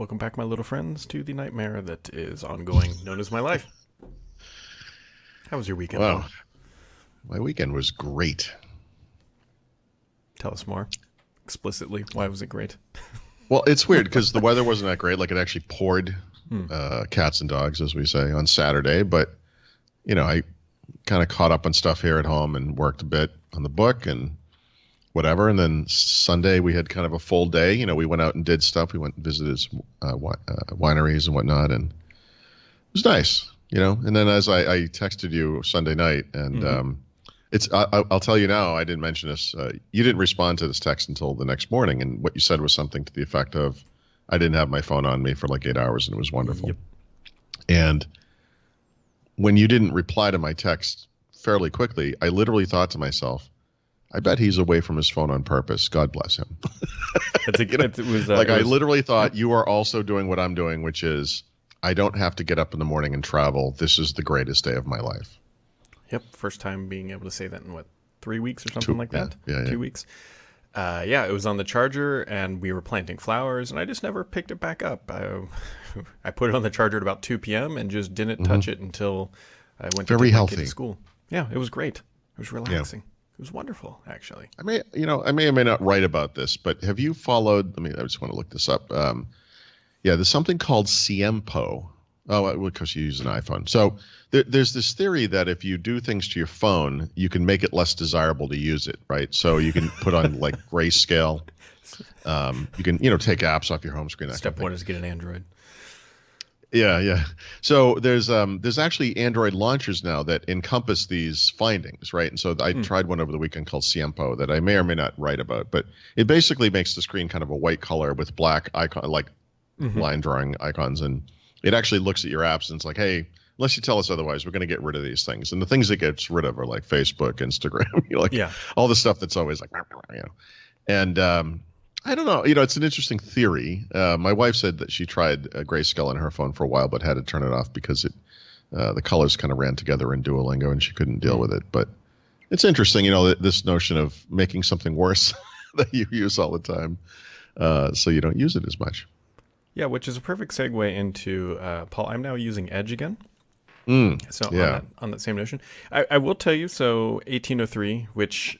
Welcome back, my little friends, to the nightmare that is ongoing, known as my life. How was your weekend, Wow, Paul? my weekend was great. Tell us more. Explicitly, why was it great? Well, it's weird because the weather wasn't that great. Like it actually poured Hmm. cats and dogs, as we say, on Saturday. But, I kind of caught up on stuff here at home and worked a bit on the book and whatever. And then Sunday we had kind of a full day. We went out and did stuff. We went and visited some wineries and whatnot. And it was nice, And then as I texted you Sunday night and I'll tell you now, I didn't mention this. You didn't respond to this text until the next morning. And what you said was something to the effect of, I didn't have my phone on me for like 8 hours and it was wonderful. Yep. And when you didn't reply to my text fairly quickly, I literally thought to myself, I bet he's away from his phone on purpose. God bless him. I literally thought you are also doing what I'm doing, which is I don't have to get up in the morning and travel. This is the greatest day of my life. Yep, first time being able to say that in 3 weeks or something like that? Yeah. 2 weeks. It was on the charger and we were planting flowers and I just never picked it back up. I put it on the charger at about 2 p.m. and just didn't touch it until I went to Very take my healthy. kid to school. Yeah, it was great. It was relaxing. It was wonderful, actually. I may or may not write about this, but have you followed? I just want to look this up. There's something called Siempo. Oh, because you use an iPhone. So there's this theory that if you do things to your phone, you can make it less desirable to use it, right? So you can put on like grayscale. You can, take apps off your home screen. Step one is get an Android. Yeah. So there's actually Android launchers now that encompass these findings, right? And so I tried one over the weekend called Siempo that I may or may not write about, but it basically makes the screen kind of a white color with black icon, like line drawing icons, and it actually looks at your apps and it's like, hey, unless you tell us otherwise, we're going to get rid of these things. And the things it gets rid of are like Facebook, Instagram, all the stuff that's always like, And I don't know, it's an interesting theory. My wife said that she tried grayscale on her phone for a while, but had to turn it off because the colors kind of ran together in Duolingo and she couldn't deal with it. But it's interesting, this notion of making something worse that you use all the time, so you don't use it as much. Yeah, which is a perfect segue into, Paul, I'm now using Edge again. So on that same notion, I will tell you, so 1803, which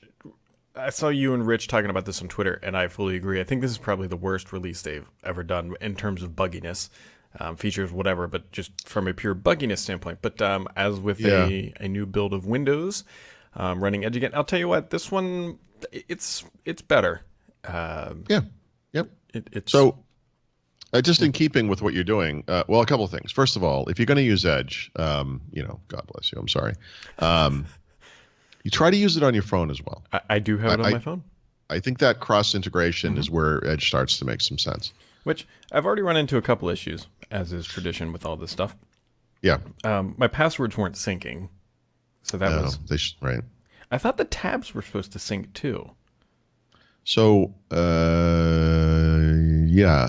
I saw you and Rich talking about this on Twitter, and I fully agree. I think this is probably the worst release they've ever done in terms of bugginess, features, whatever, but just from a pure bugginess standpoint. But as with a new build of Windows running Edge again, I'll tell you what, this one, it's better. Yep. So just in keeping with what you're doing, a couple of things. First of all, if you're going to use Edge, God bless you, I'm sorry. You try to use it on your phone as well. I do have it on my phone. I think that cross-integration is where Edge starts to make some sense. Which I've already run into a couple issues, as is tradition with all this stuff. Yeah. My passwords weren't syncing. So that was... right. I thought the tabs were supposed to sync too. So,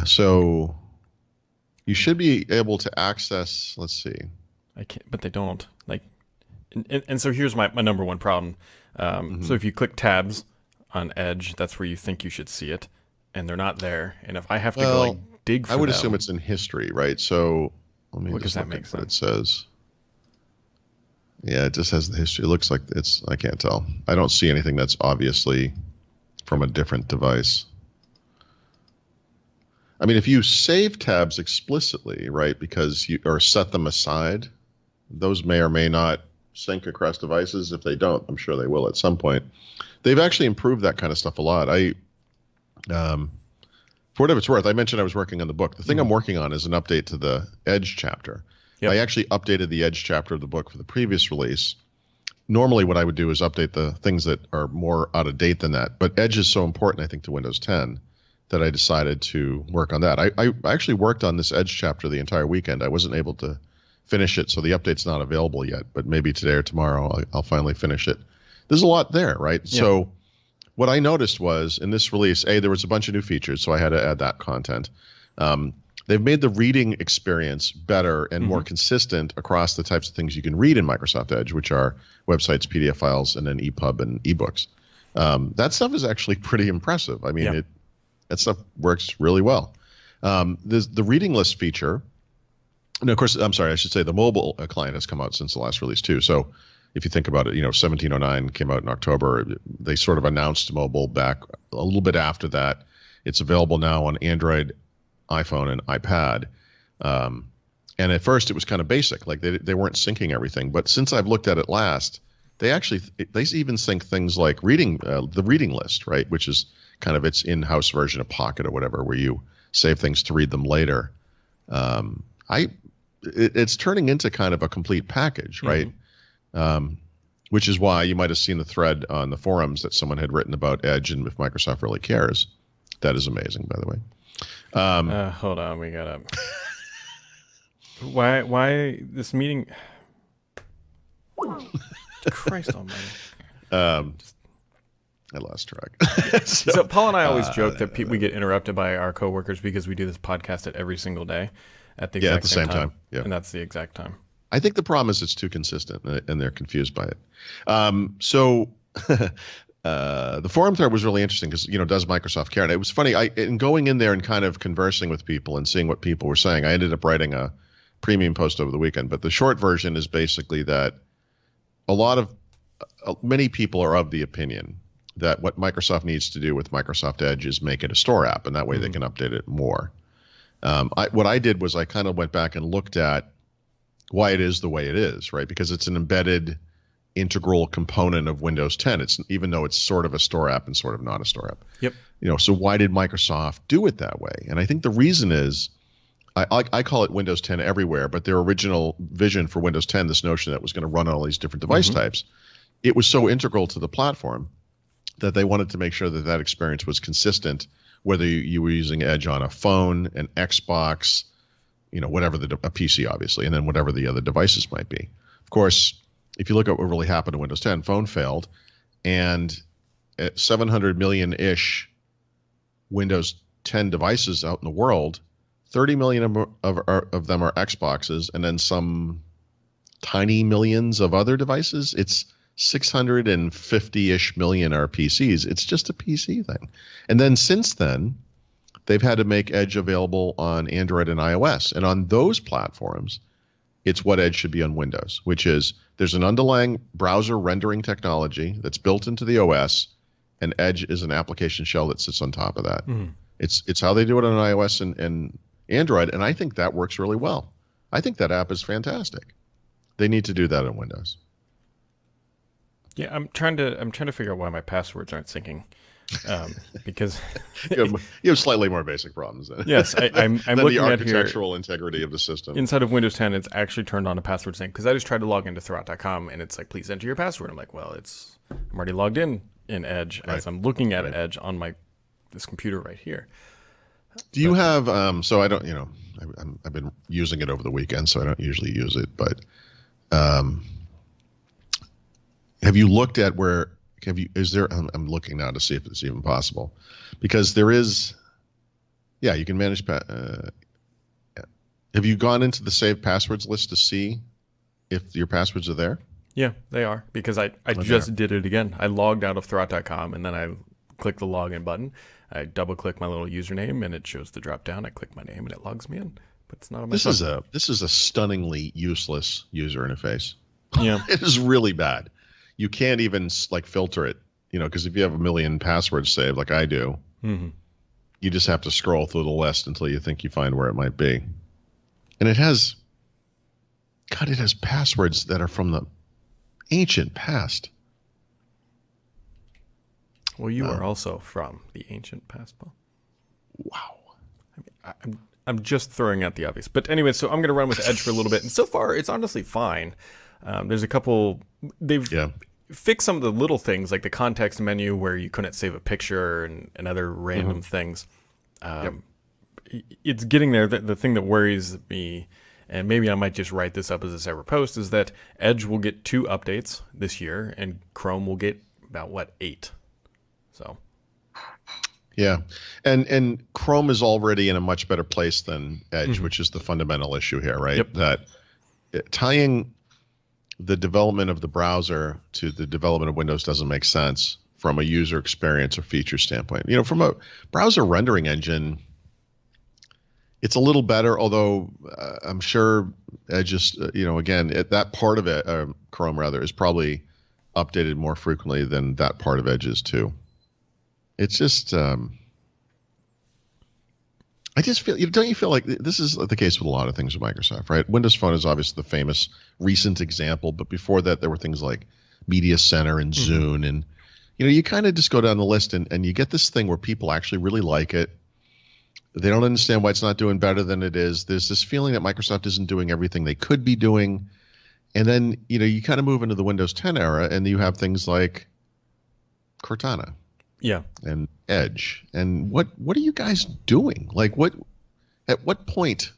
So you should be able to access, let's see. I can't, but they don't. And so here's my number one problem. So if you click tabs on Edge, that's where you think you should see it, and they're not there. And if I have to go dig for them, I would assume it's in history, right? So let me just look that makes at what sense. it says. Yeah, it just has the history. It looks like I can't tell. I don't see anything that's obviously from a different device. I mean, if you save tabs explicitly, right, or set them aside, those may or may not sync across devices. If they don't, I'm sure they will at some point. They've actually improved that kind of stuff a lot. For whatever it's worth, I mentioned I was working on the book. The thing I'm working on is an update to the Edge chapter. Yep. I actually updated the Edge chapter of the book for the previous release. Normally what I would do is update the things that are more out of date than that. But Edge is so important, I think, to Windows 10 that I decided to work on that. I actually worked on this Edge chapter the entire weekend. I wasn't able to finish it, so the update's not available yet, but maybe today or tomorrow I'll finally finish it. There's a lot there, right? Yeah. So what I noticed was in this release, there was a bunch of new features, so I had to add that content. They've made the reading experience better and more consistent across the types of things you can read in Microsoft Edge, which are websites, PDF files, and then EPUB and ebooks. That stuff is actually pretty impressive. I mean, that stuff works really well. There's the reading list feature. And of course, I'm sorry, I should say the mobile client has come out since the last release too. So if you think about it, 1709 came out in October. They sort of announced mobile back a little bit after that. It's available now on Android, iPhone, and iPad. And at first it was kind of basic, like they weren't syncing everything. But since I've looked at it last, they even sync things like the reading list, right? Which is kind of its in-house version of Pocket or whatever, where you save things to read them later. It's turning into kind of a complete package, right? Which is why you might have seen the thread on the forums that someone had written about Edge and if Microsoft really cares. That is amazing, by the way. Hold on, we gotta. Why this meeting? Christ Almighty! I lost track. So Paul and I always joke that we get interrupted by our coworkers because we do this podcast at every single day at the exact same time. Yeah, and that's the exact time. I think the problem is it's too consistent, and they're confused by it. So the forum thread was really interesting because does Microsoft care? And it was funny. In going in there and kind of conversing with people and seeing what people were saying, I ended up writing a premium post over the weekend. But the short version is basically that many people are of the opinion that what Microsoft needs to do with Microsoft Edge is make it a store app, and that way they can update it more. What I did was I kind of went back and looked at why it is the way it is, right? Because it's an embedded integral component of Windows 10. Even though it's sort of a store app and sort of not a store app. Yep. So why did Microsoft do it that way? And I think the reason is, I call it Windows 10 everywhere, but their original vision for Windows 10, this notion that it was going to run on all these different device types, it was so integral to the platform that they wanted to make sure that that experience was consistent, whether you were using Edge on a phone, an Xbox, whatever a PC, obviously, and then whatever the other devices might be. Of course, if you look at what really happened to Windows 10, phone failed, and at 700 million-ish Windows 10 devices out in the world, 30 million of them are Xboxes, and then some tiny millions of other devices. It's 650-ish million are PCs. It's just a PC thing. And then since then, they've had to make Edge available on Android and iOS. And on those platforms, it's what Edge should be on Windows, which is there's an underlying browser rendering technology that's built into the OS, and Edge is an application shell that sits on top of that. It's how they do it on iOS and Android, and I think that works really well. I think that app is fantastic. They need to do that on Windows. Yeah, I'm trying to figure out why my passwords aren't syncing, because you have slightly more basic problems than yes, I'm than looking the at architectural integrity of the system. Inside of Windows 10, it's actually turned on a password sync because I just tried to log into Thurrott.com and it's like, please enter your password. I'm like, well, I'm already logged in Edge as I'm looking at Edge on this computer right here. Do you have so I don't I've been using it over the weekend, so I don't usually use it, but have you looked at I'm looking now to see if it's even possible, because there is, you can manage, have you gone into the saved passwords list to see if your passwords are there? Yeah, they are, because I just did it again. I logged out of Thurrott.com and then I clicked the login button. I double click my little username and it shows the drop down. I click my name and it logs me in, but it's not on my phone. This is a stunningly useless user interface. Yeah. It is really bad. You can't even filter it, because if you have a million passwords saved like I do, you just have to scroll through the list until you think you find where it might be. And it has passwords that are from the ancient past. Well, you are also from the ancient past, Paul. Wow. I'm just throwing out the obvious. But anyway, so I'm going to run with Edge for a little bit. And so far, it's honestly fine. There's a couple, they've fixed some of the little things, like the context menu where you couldn't save a picture and other random things. It's getting there. The thing that worries me, and maybe I might just write this up as a separate post, is that Edge will get 2 updates this year, and Chrome will get about, 8? So. Yeah. And Chrome is already in a much better place than Edge, which is the fundamental issue here, right? Yep. That tying the development of the browser to the development of Windows doesn't make sense from a user experience or feature standpoint. From a browser rendering engine, It's a little better, although I'm sure Edge is, again, that part of it, Chrome rather, is probably updated more frequently than that part of Edge is too. It's just, I just feel, don't you feel like this is the case with a lot of things with Microsoft, right? Windows Phone is obviously the famous recent example, but before that, there were things like Media Center and Zune, and you kind of just go down the list, and you get this thing where people actually really like it. They don't understand why it's not doing better than it is. There's this feeling that Microsoft isn't doing everything they could be doing. And then, you kind of move into the Windows 10 era, and you have things like Cortana. Yeah. And Edge. And what are you guys doing? Like, at what point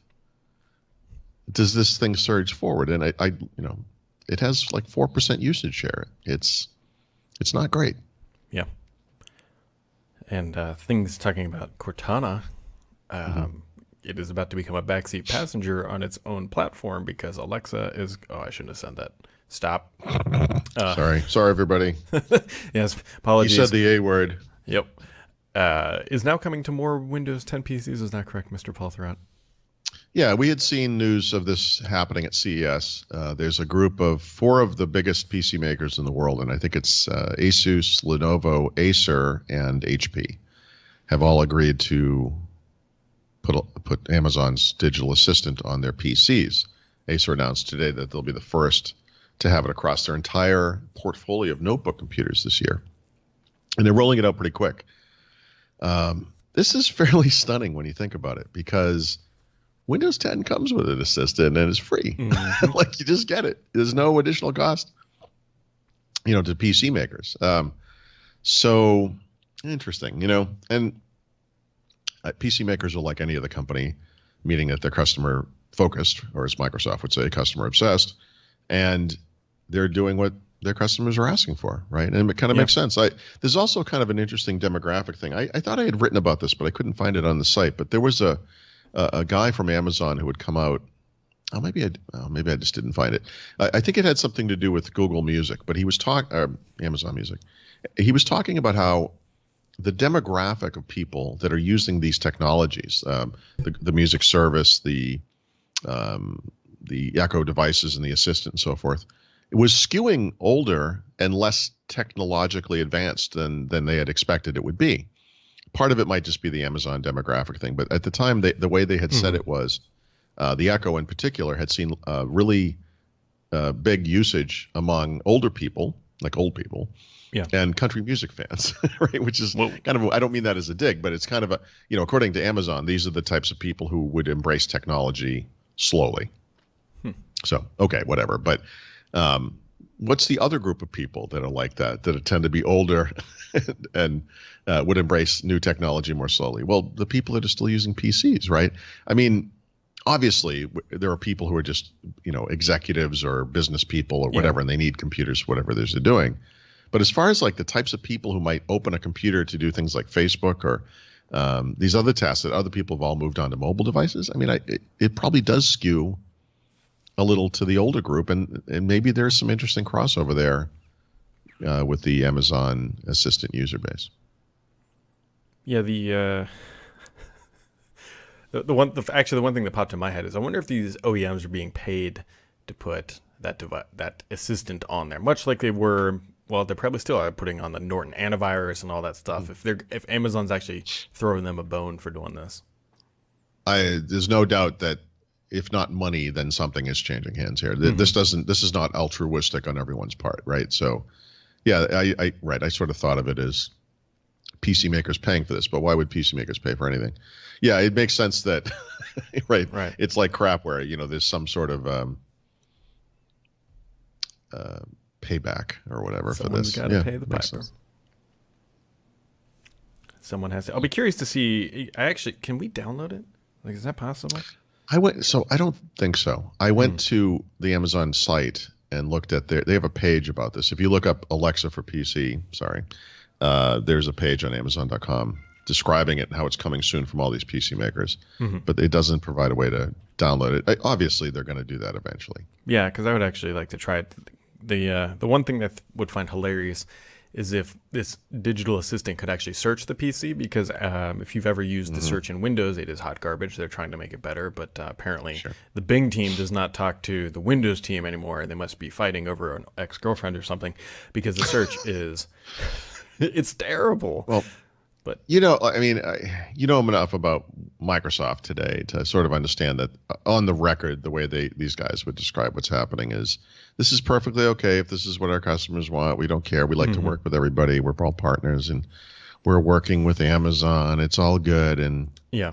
does this thing surge forward? And it has like 4% usage share. It's not great. Yeah. And things talking about Cortana, it is about to become a backseat passenger on its own platform because Alexa is. Oh, I shouldn't have said that. Stop. Sorry, everybody. Yes, apologies. You said the A word. Yep. Is now coming to more Windows 10 PCs. Is that correct, Mr. Paul Thurrott? Yeah, we had seen news of this happening at CES. There's a group of 4 of the biggest PC makers in the world, and I think it's Asus, Lenovo, Acer, and HP have all agreed to put Amazon's digital assistant on their PCs. Acer announced today that they'll be the first to have it across their entire portfolio of notebook computers this year. And they're rolling it out pretty quick. This is fairly stunning when you think about it, because Windows 10 comes with an assistant and it's free. Like, you just get it. There's no additional cost, to PC makers. So interesting, and PC makers are like any other company, meaning that they're customer focused, or as Microsoft would say, customer obsessed, and they're doing what their customers are asking for, right? And it kind of makes sense. There's also kind of an interesting demographic thing. I thought I had written about this, but I couldn't find it on the site. But there was a guy from Amazon who would come out. Maybe I just didn't find it. I think it had something to do with Google Music, but he was Amazon Music. He was talking about how the demographic of people that are using these technologies, the music service, the Echo devices and the Assistant and so forth, it was skewing older and less technologically advanced than they had expected it would be. Part of it might just be the Amazon demographic thing, but at the time, the way they had said it was, the Echo in particular had seen really big usage among older people, like old people, and country music fans, right? Which is kind of, I don't mean that as a dig, but it's kind of according to Amazon, these are the types of people who would embrace technology slowly. So, okay, whatever. But what's the other group of people that are like that tend to be older and would embrace new technology more slowly? Well, the people that are still using PCs, right? I mean, obviously, there are people who are just, executives or business people or whatever, and they need computers, whatever they're doing. But as far as like the types of people who might open a computer to do things like Facebook or these other tasks that other people have all moved on to mobile devices, I mean, it probably does skew a little to the older group, and maybe there's some interesting crossover there with the Amazon Assistant user base. Yeah, the one thing that popped in my head is I wonder if these OEMs are being paid to put that assistant on there, much like they were. Well, they probably still are putting on the Norton antivirus and all that stuff. If Amazon's actually throwing them a bone for doing this, there's no doubt that if not money, then something is changing hands here. This is not altruistic on everyone's part, right? So, yeah, I sort of thought of it as PC makers paying for this, but why would PC makers pay for anything? Yeah, it makes sense that, right. It's like crap where, there's some sort of payback or whatever for this. Someone's got to pay the piper. Someone has to. I'll be curious to see. Can we download it? Like, is that possible? I don't think so. I went to the Amazon site and looked at they have a page about this. If you look up Alexa for PC, there's a page on Amazon.com describing it and how it's coming soon from all these PC makers. But it doesn't provide a way to download it. Obviously, they're going to do that eventually. Yeah, because I would actually like to try it. The one thing that would find hilarious is if this digital assistant could actually search the PC, because if you've ever used the search in Windows, it is hot garbage. They're trying to make it better, but apparently the Bing team does not talk to the Windows team anymore. They must be fighting over an ex-girlfriend or something, because the search is it's terrible. Well, but I mean, you know enough about Microsoft today to sort of understand that on the record, the way these guys would describe what's happening is this is perfectly okay if this is what our customers want. We don't care. We like to work with everybody. We're all partners, and we're working with Amazon. It's all good. And yeah.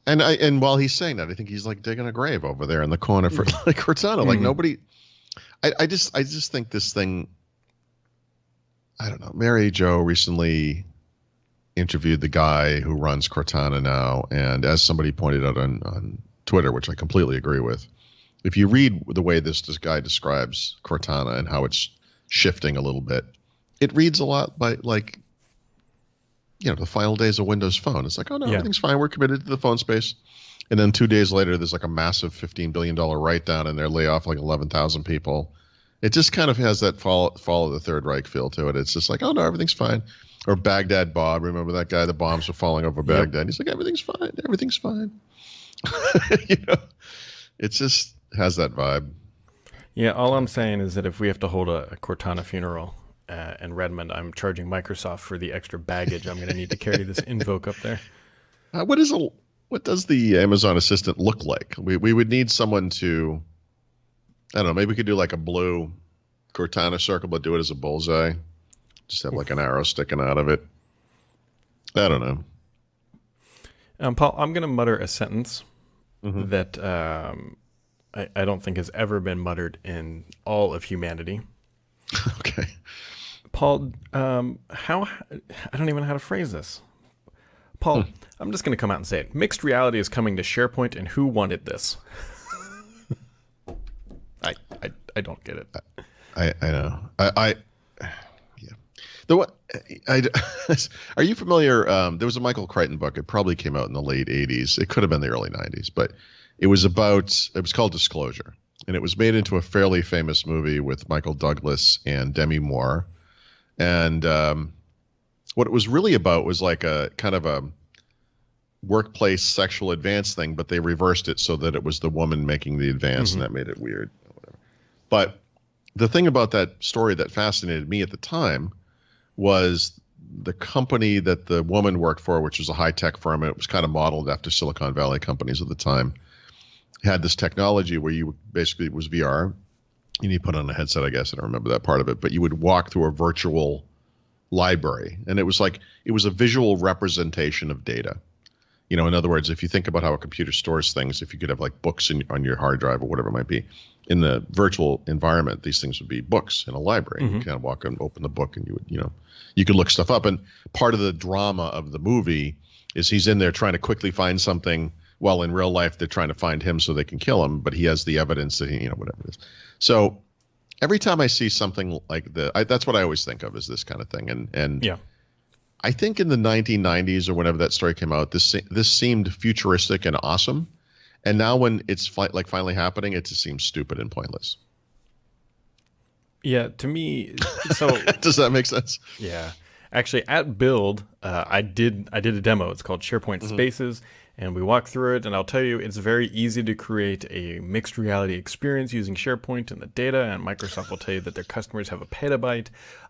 And while he's saying that, I think he's like digging a grave over there in the corner for like Cortana. Like nobody. I just think this thing. I don't know. Mary Jo recently interviewed the guy who runs Cortana now, and as somebody pointed out on Twitter, which I completely agree with, if you read the way this guy describes Cortana and how it's shifting a little bit, it reads a lot by like, the final days of Windows Phone. It's like, oh no, everything's fine. We're committed to the phone space. And then 2 days later, there's like a massive $15 billion write-down, and they lay off like 11,000 people. It just kind of has that fall of the Third Reich feel to it. It's just like, oh no, everything's fine. Or Baghdad Bob, remember that guy? The bombs were falling over Baghdad. He's like, everything's fine. Everything's fine. It just has that vibe. Yeah, all I'm saying is that if we have to hold a Cortana funeral in Redmond, I'm charging Microsoft for the extra baggage I'm going to need to carry this Invoke up there. What does the Amazon Assistant look like? We would need someone to, I don't know, maybe we could do like a blue Cortana circle, but do it as a bullseye. Just have like an arrow sticking out of it. I don't know. Paul, I'm going to mutter a sentence that I don't think has ever been muttered in all of humanity. Okay. Paul, I don't even know how to phrase this. Paul, I'm just going to come out and say it. Mixed reality is coming to SharePoint, and who wanted this? I don't get it. I know. Are you familiar? There was a Michael Crichton book. It probably came out in the late 80s. It could have been the early 90s, but it was called Disclosure. And it was made into a fairly famous movie with Michael Douglas and Demi Moore. And what it was really about was like a kind of a workplace sexual advance thing, but they reversed it so that it was the woman making the advance, and that made it weird. Whatever. But the thing about that story that fascinated me at the time was the company that the woman worked for, which was a high-tech firm, and it was kind of modeled after Silicon Valley companies at the time, had this technology where you basically, it was VR, and you put on a headset, I guess, I don't remember that part of it, but you would walk through a virtual library, and it was a visual representation of data. In other words, if you think about how a computer stores things, if you could have like books on your hard drive or whatever it might be, in the virtual environment, these things would be books in a library. You kind of walk and open the book, and you could look stuff up. And part of the drama of the movie is he's in there trying to quickly find something, while in real life they're trying to find him so they can kill him, but he has the evidence that whatever it is. So every time I see something like that's what I always think of, is this kind of thing. And yeah. I think in the 1990s or whenever that story came out, this seemed futuristic and awesome. And now when it's finally happening, it just seems stupid and pointless. Yeah, to me, so does that make sense? Yeah, actually, at Build, I did a demo. It's called SharePoint Spaces, and we walked through it. And I'll tell you, it's very easy to create a mixed reality experience using SharePoint and the data. And Microsoft will tell you that their customers have a petabyte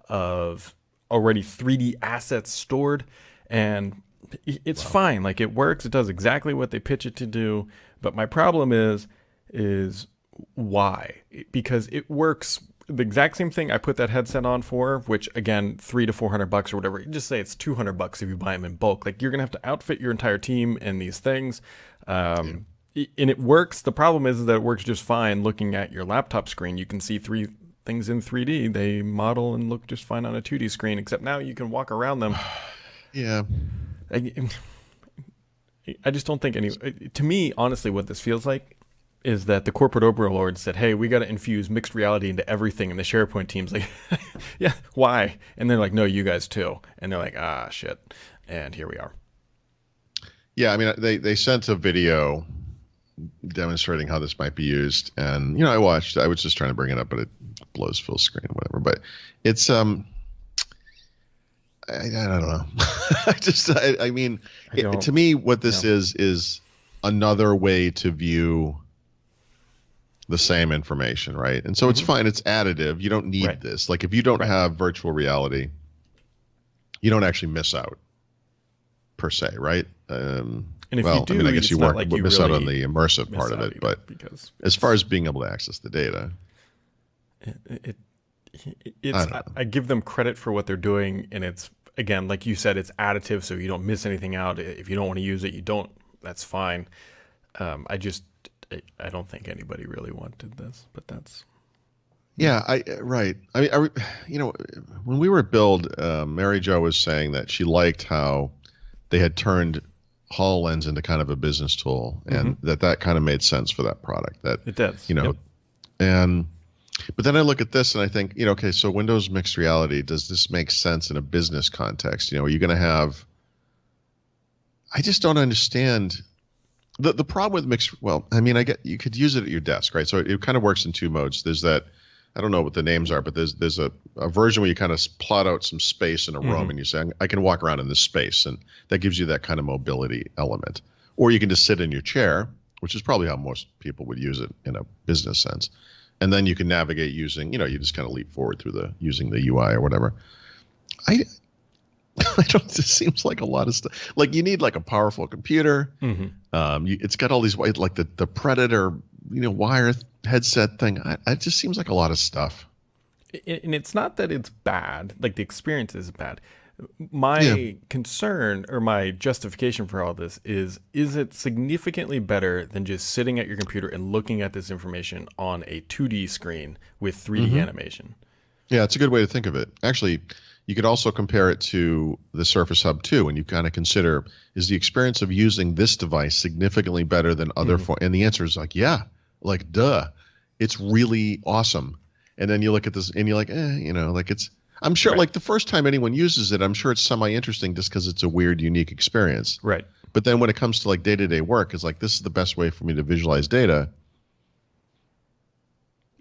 of already 3D assets stored, and it's fine. Like, it works. It does exactly what they pitch it to do. But my problem is why? Because it works the exact same thing I put that headset on for, which again, $300 to $400 or whatever. You just say it's $200 if you buy them in bulk. Like, you're gonna have to outfit your entire team in these things, and it works. The problem is that it works just fine looking at your laptop screen. You can see three things in 3D. They model and look just fine on a 2D screen, except now you can walk around them. Yeah. I just don't think to me, honestly, what this feels like is that the corporate overlords said, hey, we got to infuse mixed reality into everything. And the SharePoint team's like, yeah, why? And they're like, no, you guys too. And they're like, ah, shit. And here we are. Yeah, I mean, they sent a video demonstrating how this might be used. And, I was just trying to bring it up, but it blows full screen or whatever. But it's, I don't know. I mean, I don't. to me, what this No. is another way to view the same information, right? And so it's Hmm. fine. It's additive. You don't need Right. this. Like if you don't Right. have virtual reality, you don't actually miss out per se, right? And if you Well, I mean, do, I guess it's you not like you miss out on really the immersive miss part of out it. either But because as far as being able to access the data, it, I it's don't know. I give them credit for what they're doing, and it's again like you said, it's additive, so you don't miss anything out. If you don't want to use it, you don't. That's fine. I just I don't think anybody really wanted this, but that's me. Yeah, right. I mean, you know, when we were at Build, Mary Jo was saying that she liked how they had turned HoloLens into kind of a business tool, Hmm. and that kind of made sense for that product. That It does. you know, Yep. and but then I look at this and I think, okay, so Windows mixed reality, does this make sense in a business context? Are you going to have? I just don't understand the problem with mixed. Well, I mean, I get you could use it at your desk, right? So it kind of works in two modes. There's that. I don't know what the names are, but there's a version where you kind of plot out some space in a room Hmm. and you say, I can walk around in this space, and that gives you that kind of mobility element. Or you can just sit in your chair, which is probably how most people would use it in a business sense. And then you can navigate using, you just kind of leap forward through using the UI or whatever. I I don't. It seems like a lot of stuff. Like you need like a powerful computer. Hmm. It's got all these white, like the Predator, wire headset thing. It just seems like a lot of stuff. And it's not that it's bad, like the experience is bad. Yeah. My concern or my justification for all this is it significantly better than just sitting at your computer and looking at this information on a 2D screen with 3D Hmm. animation? Yeah, it's a good way to think of it. Actually, you could also compare it to the Surface Hub 2, and you kind of consider, is the experience of using this device significantly better than other Hmm. forms? And the answer is like, yeah, like duh, it's really awesome. And then you look at this and you're like, like it's. I'm sure, Right. like the first time anyone uses it, I'm sure it's semi-interesting just because it's a weird, unique experience. Right. But then when it comes to like day-to-day work, it's like this is the best way for me to visualize data.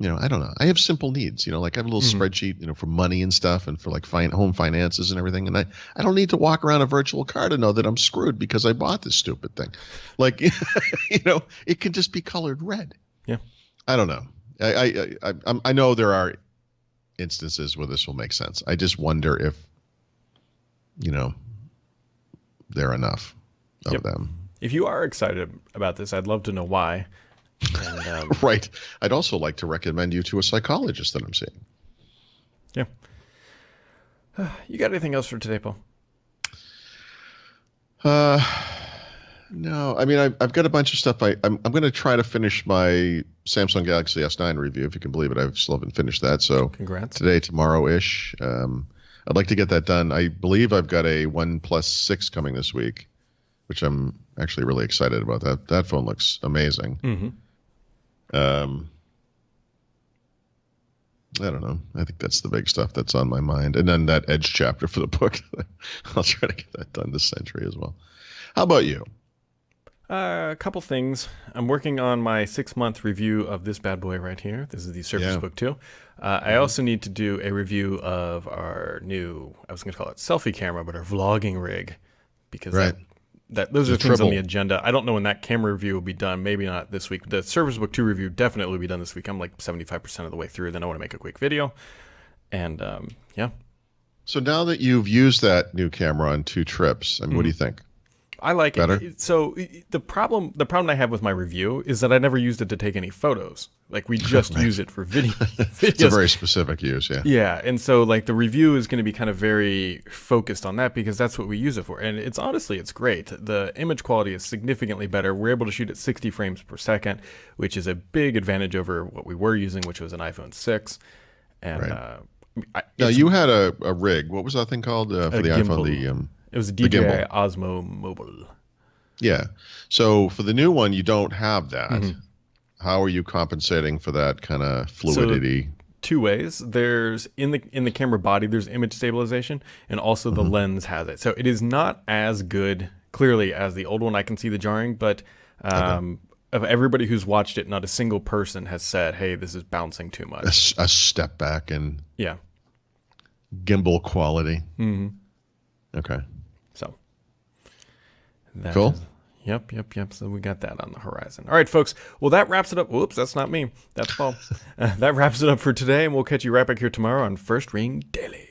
I don't know. I have simple needs, like I have a little Hmm. spreadsheet, for money and stuff and for like home finances and everything. And I don't need to walk around a virtual car to know that I'm screwed because I bought this stupid thing. Like, it can just be colored red. Yeah. I don't know. I know there are instances where this will make sense. I just wonder if, you know, there are enough of Yep. them. If you are excited about this, I'd love to know why. And Right. I'd also like to recommend you to a psychologist that I'm seeing. yeah. You got anything else for today, Paul? Uh, no, I mean, I've got a bunch of stuff. I'm going to try to finish my Samsung Galaxy S9 review. If you can believe it, I still haven't finished that. So Congrats. today, tomorrow-ish. I'd like to get that done. I believe I've got a OnePlus 6 coming this week, which I'm actually really excited about. That phone looks amazing. Hmm. Um, I don't know. I think that's the big stuff that's on my mind. And then that Edge chapter for the book. I'll try to get that done this century as well. How about you? A couple things. I'm working on my 6-month review of this bad boy right here. This is the Surface Yeah. Book 2. I also need to do a review of our new, I was going to call it selfie camera, but our vlogging rig, because Right. those The are things on the triple. agenda. I don't know when that camera review will be done. Maybe not this week. The Surface Book 2 review definitely will be done this week. I'm like 75% of the way through. Then I want to make a quick video. And yeah. So now that you've used that new camera on 2 trips, I mean, what do you think? I like Better? it. So the problem I have with my review is that I never used it to take any photos. Like we just use it for video. It's a very specific use, yeah. Yeah, and so like the review is going to be kind of very focused on that because that's what we use it for. And it's honestly, it's great. The image quality is significantly better. We're able to shoot at 60 frames per second, which is a big advantage over what we were using, which was an iPhone 6. And Right. Now, it's you had a rig. What was that thing called for a the iPhone? gimbal. It was a The gimbal. DJI Osmo Mobile. Yeah. So for the new one, you don't have that. Mhm. How are you compensating for that kind of fluidity? Two ways. There's in the camera body, there's image stabilization, and also the lens has it. So it is not as good, clearly, as the old one. I can see the jarring, but of everybody who's watched it, not a single person has said, "Hey, this is bouncing too much." A step back in Yeah. gimbal quality. Hmm. Okay. So that Cool. Yep. So we got that on the horizon. All right, folks. Well, that wraps it up. Whoops, that's not me. That's Paul. That wraps it up for today, and we'll catch you right back here tomorrow on First Ring Daily.